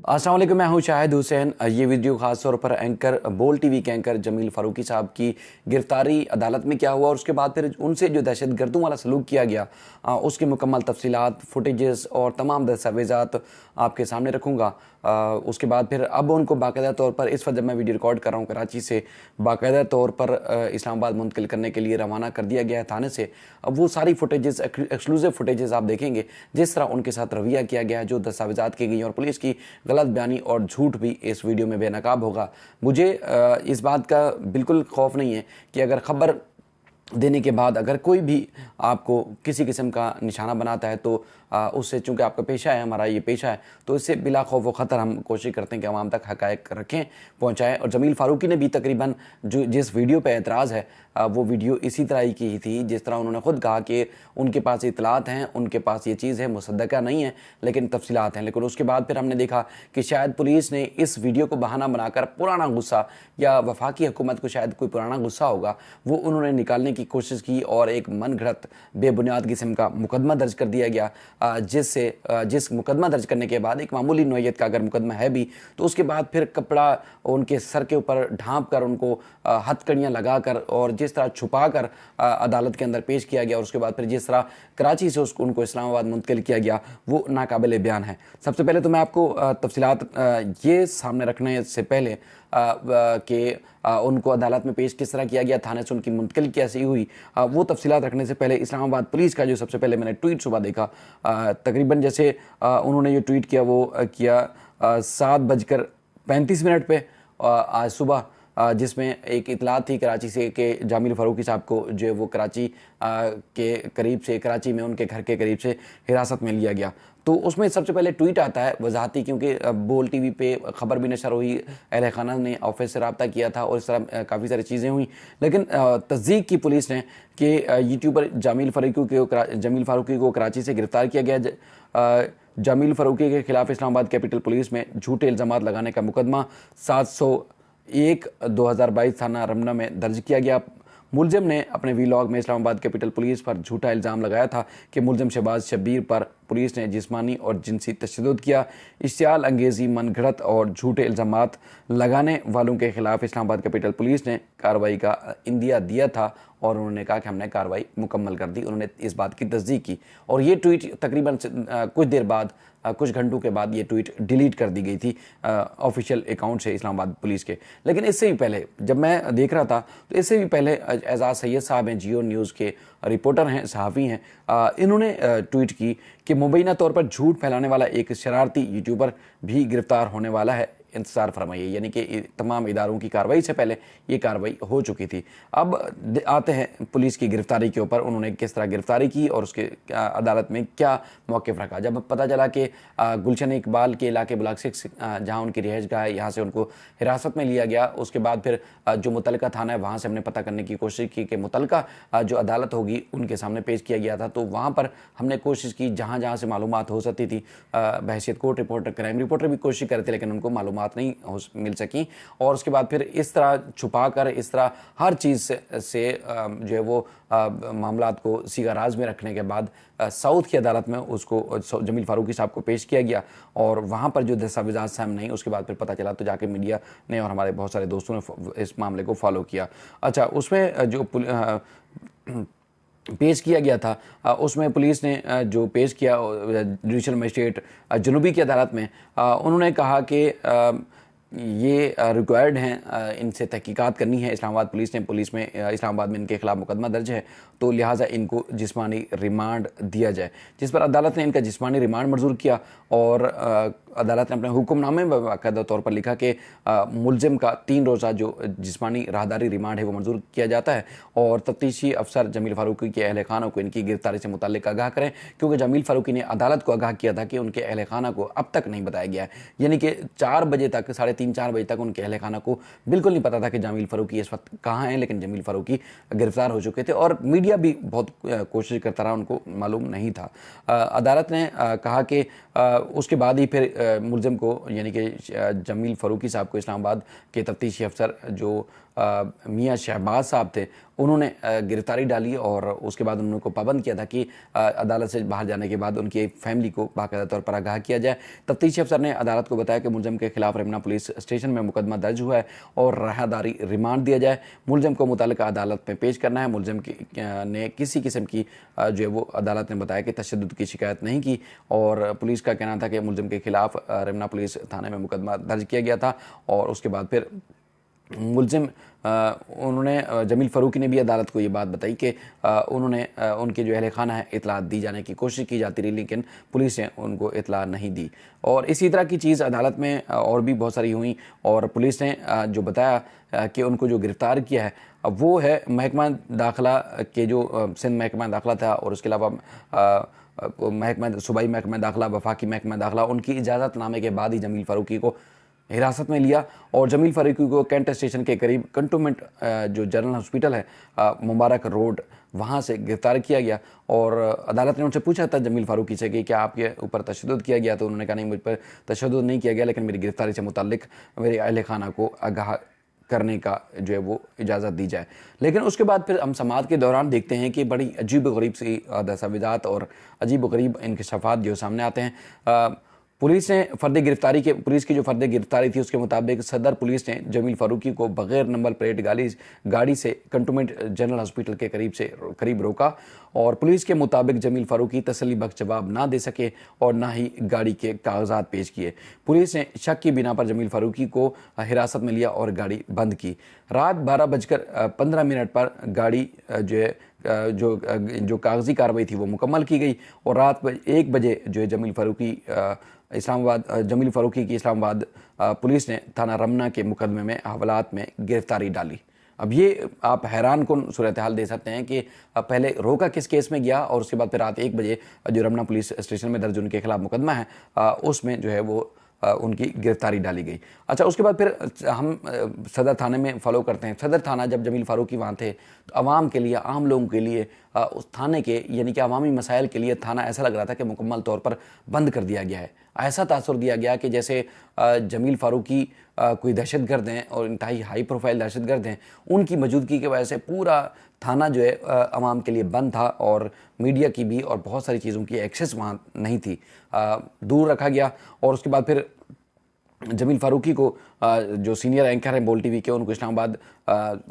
अस्सलाम वालेकुम, मैं हूं शाहिद हुसैन। ये वीडियो खास तौर पर एंकर बोल टीवी के एंकर जमील फारूकी साहब की गिरफ्तारी, अदालत में क्या हुआ और उसके बाद फिर उनसे जो दहशतगर्दों वाला सलूक किया गया, उसकी मुकम्मल तफसीलात, फुटेजेस और तमाम दस्तावेज़ात आपके सामने रखूँगा। उसके बाद फिर अब उनको बाकायदा तौर पर इस वक्त जब मैं वीडियो रिकॉर्ड कर रहा हूँ कराची से, बाकायदा तौर पर इस्लामाबाद मुंतकिल करने के लिए रवाना कर दिया गया है थाने से। अब वो सारी फुटेजेस, एक्सक्लूसिव फुटेजेस आप देखेंगे जिस तरह उनके साथ रवैया किया गया है, जो दस्तावेज़ात की गई और पुलिस की गलत बयानी और झूठ भी इस वीडियो में बेनकाब होगा। मुझे इस बात का बिल्कुल खौफ नहीं है कि अगर खबर देने के बाद अगर कोई भी आपको किसी किस्म का निशाना बनाता है तो उससे, चूंकि आपका पेशा है, हमारा ये पेशा है, तो इससे बिला खौफ व ख़तर हम कोशिश करते हैं कि आवाम तक हक़ाइक़ रखें, पहुँचाएँ। और जमील फारूकी ने भी तकरीबन जो जिस वीडियो पे एतराज़ है वो वीडियो इसी तरह ही की थी, जिस तरह उन्होंने ख़ुद कहा कि उनके पास इतलात हैं, उनके पास ये चीज़ है, मुसद्दक़ा नहीं है लेकिन तफसीलात हैं। लेकिन उसके बाद फिर हमने देखा कि शायद पुलिस ने इस वीडियो को बहाना बनाकर पुराना गुस्सा, या वफाकी हुकूमत को शायद कोई पुराना गुस्सा होगा, वो उन्होंने निकालने की कोशिश की और एक मन घड़त बेबुनियाद किस्म का मुकदमा दर्ज कर दिया गया, जिस मुकदमा दर्ज करने के बाद, एक मामूली नौयत का अगर मुकदमा है भी, तो उसके बाद फिर कपड़ा उनके सर के ऊपर ढांप कर, उनको हथकड़ियाँ लगाकर और जिस तरह छुपा कर अदालत के अंदर पेश किया गया और उसके बाद फिर जिस तरह कराची से उनको इस्लामाबाद मुंतकिल किया गया, वो नाकाबिले बयान है। सबसे पहले तो मैं आपको तफसीलात ये सामने रखने से पहले कि उनको अदालत में पेश किस तरह किया गया, थाने से उनकी मुंतकिल कैसी हुई, वो तफसीलात रखने से पहले इस्लामाबाद पुलिस का जो सबसे पहले मैंने ट्वीट सुबह देखा, तकरीबन जैसे उन्होंने जो ट्वीट किया वो किया 7:35 पे आज सुबह, जिसमें एक इतला थी कराची से कि जामिल फारूकी साहब को जो है वो कराची के करीब से, कराची में उनके घर के करीब से हिरासत में लिया गया। तो उसमें सबसे पहले ट्वीट आता है वजाहती, क्योंकि बोल टीवी पे ख़बर भी नशर हुई, अहल खाना ने ऑफिस से रब्ता किया था और इस तरह काफ़ी सारी चीज़ें हुई। लेकिन तस्दीक की पुलिस ने कि यूट्यूबर जामिल फारूकी को कराची से गिरफ़्तार किया गया। जामिल फारूकी के खिलाफ इस्लामाबाद कैपिटल पुलिस में झूठे इल्ज़ामात लगाने का मुकदमा 701/2022 थाना रमना में दर्ज किया गया। मुलजिम ने अपने वीलॉग में इस्लामाबाद कैपिटल पुलिस पर झूठा इल्ज़ाम लगाया था कि मुलजिम शहबाज शब्बीर पर पुलिस ने जिस्मानी और जिनसी तशद्दुद किया। इश्तियाल अंगेज़ी, मनगढ़ंत और झूठे इल्ज़ामात लगाने वालों के खिलाफ इस्लामाबाद कैपिटल पुलिस ने कार्रवाई का इंदिया दिया था और उन्होंने कहा कि हमने कार्रवाई मुकम्मल कर दी। उन्होंने इस बात की तस्दीक की और ये ट्वीट तकरीबन कुछ देर बाद, कुछ घंटों के बाद ये ट्वीट डिलीट कर दी गई थी ऑफिशियल अकाउंट से इस्लामाबाद पुलिस के। लेकिन इससे भी पहले जब मैं देख रहा था तो इससे भी पहले एजाज़ सैयद साहब हैं, जियो न्यूज़ के रिपोर्टर हैं, सहाफ़ी हैं, इन्होंने ट्वीट की कि मुबैना तौर पर झूठ फैलाने वाला एक शरारती यूट्यूबर भी गिरफ़्तार होने वाला है, इंतज़ार फरमाइए। यानी कि तमाम इदारों की कार्रवाई से पहले ये कार्रवाई हो चुकी थी। अब आते हैं पुलिस की गिरफ्तारी के ऊपर, उन्होंने किस तरह गिरफ्तारी की और उसके अदालत में क्या मौक़िफ़ रखा। जब पता चला कि गुलशन इकबाल के इलाके ब्लॉक 6 जहाँ उनकी रिहाइशगाह है, यहाँ से उनको हिरासत में लिया गया, उसके बाद फिर जो मुतलका थाना है वहाँ से हमने पता करने की कोशिश की कि मुतलका जो अदालत होगी उनके सामने पेश किया गया था। तो वहाँ पर हमने कोशिश की, जहाँ जहाँ से मालूमात हो सकती थी, बहैसियत कोर्ट रिपोर्टर, क्राइम रिपोर्टर भी कोशिश कर रहे थे, लेकिन उनको मालूमात नहीं मिल सकी। और उसके बाद फिर इस तरह छुपा कर, इस तरह हर चीज़ से जो है वो मामलात को सीगा राज में रखने के बाद साउथ की अदालत में उसको जमील फारूकी साहब को पेश किया गया और वहाँ पर जो दस्तावेज़ात सामने नहीं, उसके बाद फिर पता चला तो जाके मीडिया ने और हमारे बहुत सारे दोस्तों ने इस मामले को फॉलो किया। अच्छा, उसमें जो पेश किया गया था, उसमें पुलिस ने जो पेश किया जुडिशल मजिस्ट्रेट जनूबी की अदालत में, उन्होंने कहा कि ये रिक्वायर्ड हैं, इनसे तहकीकात करनी है। इस्लामाबाद पुलिस में इस्लामाबाद में इनके खिलाफ मुकदमा दर्ज है, तो लिहाजा इनको जिस्मानी रिमांड दिया जाए, जिस पर अदालत ने इनका जिस्मानी रिमांड मंजूर किया। और अदालत ने अपने हुक्मनामे में बाकायदा तौर पर लिखा कि मुलजिम का 3 रोज़ा जो जिस्मानी राहदारी रिमांड है वो मंजूर किया जाता है और तफ्तीशी अफसर जमील फारूकी के अहल खाना को इनकी गिरफ्तारी से मुतल्लिक आगाह करें, क्योंकि जमील फारूकी ने अदालत को आगाह किया था कि उनके अहल खाना को अब तक नहीं बताया गया है। यानी कि 4 बजे तक, 3:30-4 बजे तक उनके अहल खाना को बिल्कुल नहीं पता था कि जमील फारूकी इस वक्त कहाँ हैं, लेकिन जमील फारूकी गिरफ्तार हो चुके थे और मीडिया मीडिया भी बहुत कोशिश करता रहा, उनको मालूम नहीं था। अदालत ने कहा कि उसके बाद ही फिर मुलजिम को यानी कि जमील फ़ारूकी साहब को इस्लामाबाद के तफ्तीशी अफसर जो मियाँ शहबाज साहब थे, उन्होंने गिरफ्तारी डाली और उसके बाद उनको पाबंद किया था कि अदालत से बाहर जाने के बाद उनकी फैमिली को बाकायदा तौर पर आगाह किया जाए। तफ्तीशी अफसर ने अदालत को बताया कि मुलजिम के खिलाफ रमना पुलिस स्टेशन में मुकदमा दर्ज हुआ है और राहदारी रिमांड दिया जाए। मुलजिम को मुतल्लिका अदालत में पेश करना है। मुलजिम ने किसी किस्म की जो है वो अदालत ने बताया कि तशद्दुद की शिकायत नहीं की और पुलिस का कहना था कि मुलजिम के खिलाफ रमना पुलिस थाने में मुकदमा दर्ज किया गया था। और उसके बाद फिर मुलजिम उन्होंने जमील फ़ारूकी ने भी अदालत को ये बात बताई कि उन्होंने उनके जो अहल खाना है इतलात दी जाने की कोशिश की जाती रही, लेकिन पुलिस ने उनको इतला नहीं दी। और इसी तरह की चीज़ अदालत में और भी बहुत सारी हुई और पुलिस ने जो बताया कि उनको जो गिरफ़्तार किया है वो है महकमा दाखिला के जो सिंध महकमा दाखिला था और उसके अलावा सूबाई महकमा दाखिला, वफाकी महकमा दाखिला, उनकी इजाज़तनामे के बाद ही जमील फ़ारूकी को हिरासत में लिया और जमील फ़ारूकी को कैंट स्टेशन के करीब कंटोनमेंट जो जनरल हॉस्पिटल है मुबारक रोड, वहाँ से गिरफ्तार किया गया। और अदालत ने उनसे पूछा था जमील फ़ारूकी से कि क्या आपके ऊपर तशद्दुद किया गया, तो उन्होंने कहा नहीं, मुझ पर तशद्दुद नहीं किया गया, लेकिन मेरी गिरफ्तारी से मुताल्लिक मेरे अहल खाना को आगाह करने का जो है वो इजाज़त दी जाए। लेकिन उसके बाद फिर हम समाअत के दौरान देखते हैं कि बड़ी अजीब व गरीब सी दस्तावेज़ात और अजीब व गरीब इंकशाफात जो सामने आते हैं। पुलिस की जो फ़र्द गिरफ्तारी थी उसके मुताबिक सदर पुलिस ने जमील फ़ारूकी को बग़ैर नंबर प्लेट गाड़ी से कंटोनमेंट जनरल हॉस्पिटल के करीब रोका और पुलिस के मुताबिक जमील फ़ारूकी तसल्ली बख्श जवाब ना दे सके और ना ही गाड़ी के कागजात पेश किए। पुलिस ने शक की बिना पर जमील फ़ारूकी को हिरासत में लिया और गाड़ी बंद की। रात 12:15 पर गाड़ी जो कागजी कार्रवाई थी वो मुकम्मल की गई और रात 1 बजे जो है जमील फ़ारूकी की इस्लामाबाद पुलिस ने थाना रमना के मुकदमे में हवालात में गिरफ्तारी डाली। अब ये आप हैरान कुन सूरत हाल दे सकते हैं कि पहले रोका किस केस में गया और उसके बाद फिर रात 1 बजे जो रमना पुलिस स्टेशन में दर्ज उनके खिलाफ मुकदमा है उसमें जो है वो उनकी गिरफ्तारी डाली गई। अच्छा, उसके बाद फिर हम सदर थाने में फॉलो करते हैं। सदर थाना जब जमील फ़ारूकी वहाँ थे तो आवाम के लिए, आम लोगों के लिए, उस थाने के यानी कि अवामी मसाइल के लिए थाना ऐसा लग रहा था कि मुकम्मल तौर पर बंद कर दिया गया है। ऐसा तासुर दिया गया कि जैसे जमील फ़ारूकी कोई दहशतगर्द हैं और इंतहाई हाई प्रोफाइल दहशतगर्द हैं, उनकी मौजूदगी की वजह से पूरा थाना जो है अवाम के लिए बंद था और मीडिया की भी और बहुत सारी चीज़ों की एक्सेस वहाँ नहीं थी, दूर रखा गया। और उसके बाद फिर जमील फ़ारूकी को जो सीनियर एंकर हैं बोल टीवी के, उनको इस्लामाबाद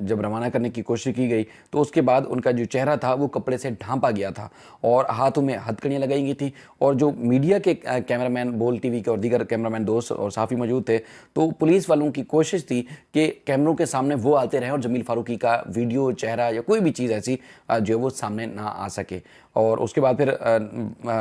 जब रवाना करने की कोशिश की गई तो उसके बाद उनका जो चेहरा था वो कपड़े से ढांपा गया था और हाथों में हथकड़ियाँ लगाई गई थी। और जो मीडिया के कैमरामैन, बोल टीवी के और दीगर कैमरामैन दोस्त और साफ़ी मौजूद थे, तो पुलिस वालों की कोशिश थी कि कैमरों के सामने वो आते रहें और जमील फ़ारूकी का वीडियो, चेहरा या कोई भी चीज़ ऐसी जो वो सामने ना आ सके। और उसके बाद फिर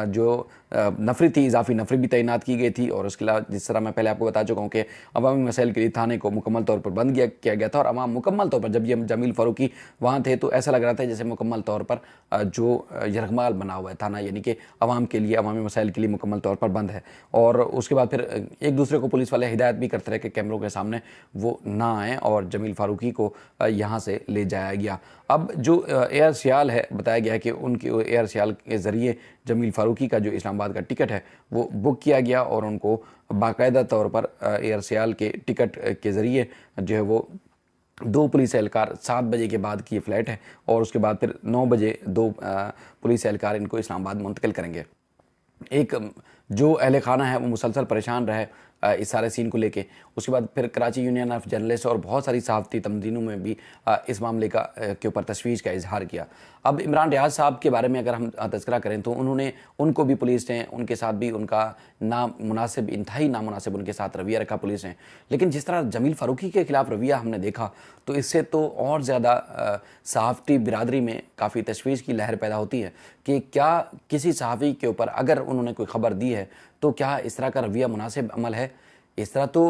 जो नफरी थी, इजाफी नफरी भी तैनात की गई थी। और उसके अलावा जिस तरह मैं पहले आपको बता चुका हूँ कि अवामी मसाइल के लिए थाने को मुकम्मल तौर पर बंद किया गया था और अवाम मुकम्मल तौर पर, जब ये जमील फ़ारूकी वहाँ थे तो ऐसा लग रहा था जैसे मुकम्मल तौर पर जो यरगमाल बना हुआ है थाना, यानी कि अवाम के लिए, अवामी मसाइल के लिए मुकम्मल तौर पर बंद है। और उसके बाद फिर एक दूसरे को पुलिस वाले हिदायत भी करते रहे कि कैमरों के सामने वो ना आएँ और जमील फ़ारूकी को यहाँ से ले जाया गया। अब जो एयर सियाल है, बताया गया है कि उनकी एयर सियाल के ज़रिए जमील फ़ारूकी का जो इस्लामाबाद का टिकट है वो बुक किया गया और उनको बाकायदा तौर पर एयर सियाल के टिकट के ज़रिए जो है वो 2 पुलिस एहलकार, 7 बजे के बाद की ये फ़्लाइट है और उसके बाद फिर 9 बजे 2 पुलिस एहलकार इनको इस्लामाबाद मुंतकिल करेंगे। एक जो अहल खाना है वो मुसलसल परेशान रहे इस सारे सीन को लेके। उसके बाद फिर कराची यूनियन ऑफ जर्नलिस्ट और बहुत सारी सहाफ़ती तंजीमों में भी इस मामले के ऊपर तशवीश का इजहार किया। अब इमरान रियाज साहब के बारे में अगर हम तज़किरा करें तो उनको भी पुलिस ने, उनके साथ भी उनका नामुनासिब, इंतहाई नामुनासिब उनके साथ रवैया रखा पुलिस ने। लेकिन जिस तरह जमील फ़ारूकी के ख़िलाफ़ रवैया हमने देखा तो इससे तो और ज़्यादा सहाफ़ती बिरादरी में काफ़ी तशवीश की लहर पैदा होती है कि क्या किसी सहाफ़ी के ऊपर अगर उन्होंने कोई ख़बर दी है तो क्या इस तरह का रवैया मुनासिब अमल है। इस तरह तो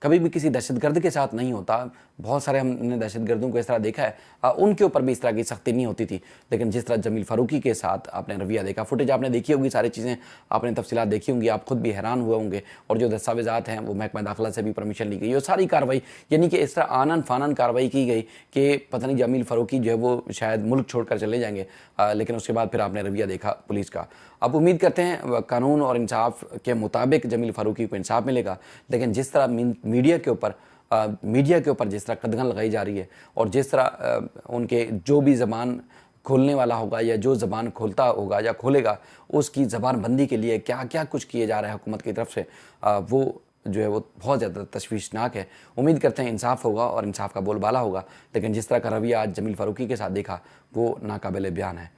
कभी भी किसी दहशतगर्द के साथ नहीं होता। बहुत सारे हमने दहशतगर्दों को इस तरह देखा है, उनके ऊपर भी इस तरह की सख्ती नहीं होती थी, लेकिन जिस तरह जमील फारूकी के साथ आपने रवैया देखा, फुटेज आपने देखी होगी, सारी चीज़ें आपने तफसीलात देखी होंगी, आप खुद भी हैरान हुए होंगे। और जो दस्तावेज़ात हैं वो महकमा दाखिला से भी परमिशन ली गई, और सारी कार्रवाई यानी कि इस तरह आनन फानन कार्रवाई की गई कि पता नहीं जमील फारूकी जो है वो शायद मुल्क छोड़कर चले जाएंगे, लेकिन उसके बाद फिर आपने रवैया देखा पुलिस का। अब उम्मीद करते हैं कानून और इंसाफ के मुताबिक जमील फारूकी को इंसाफ मिलेगा, लेकिन जिस तरह मीडिया के ऊपर जिस तरह कदगन लगाई जा रही है, और जिस तरह उनके जो भी ज़बान खोलने वाला होगा या जो ज़बान खोलता होगा या खोलेगा, उसकी ज़बान बंदी के लिए क्या क्या कुछ किए जा रहा है हुकूमत की तरफ से, वो जो है वो बहुत ज़्यादा तशवीशनाक है। उम्मीद करते हैं इंसाफ होगा और इंसाफ का बोलबाला होगा, लेकिन जिस तरह का रवैया आज जमील फारूकी के साथ देखा वो नाकाबिले बयान है।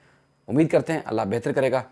उम्मीद करते हैं अल्लाह बेहतर करेगा।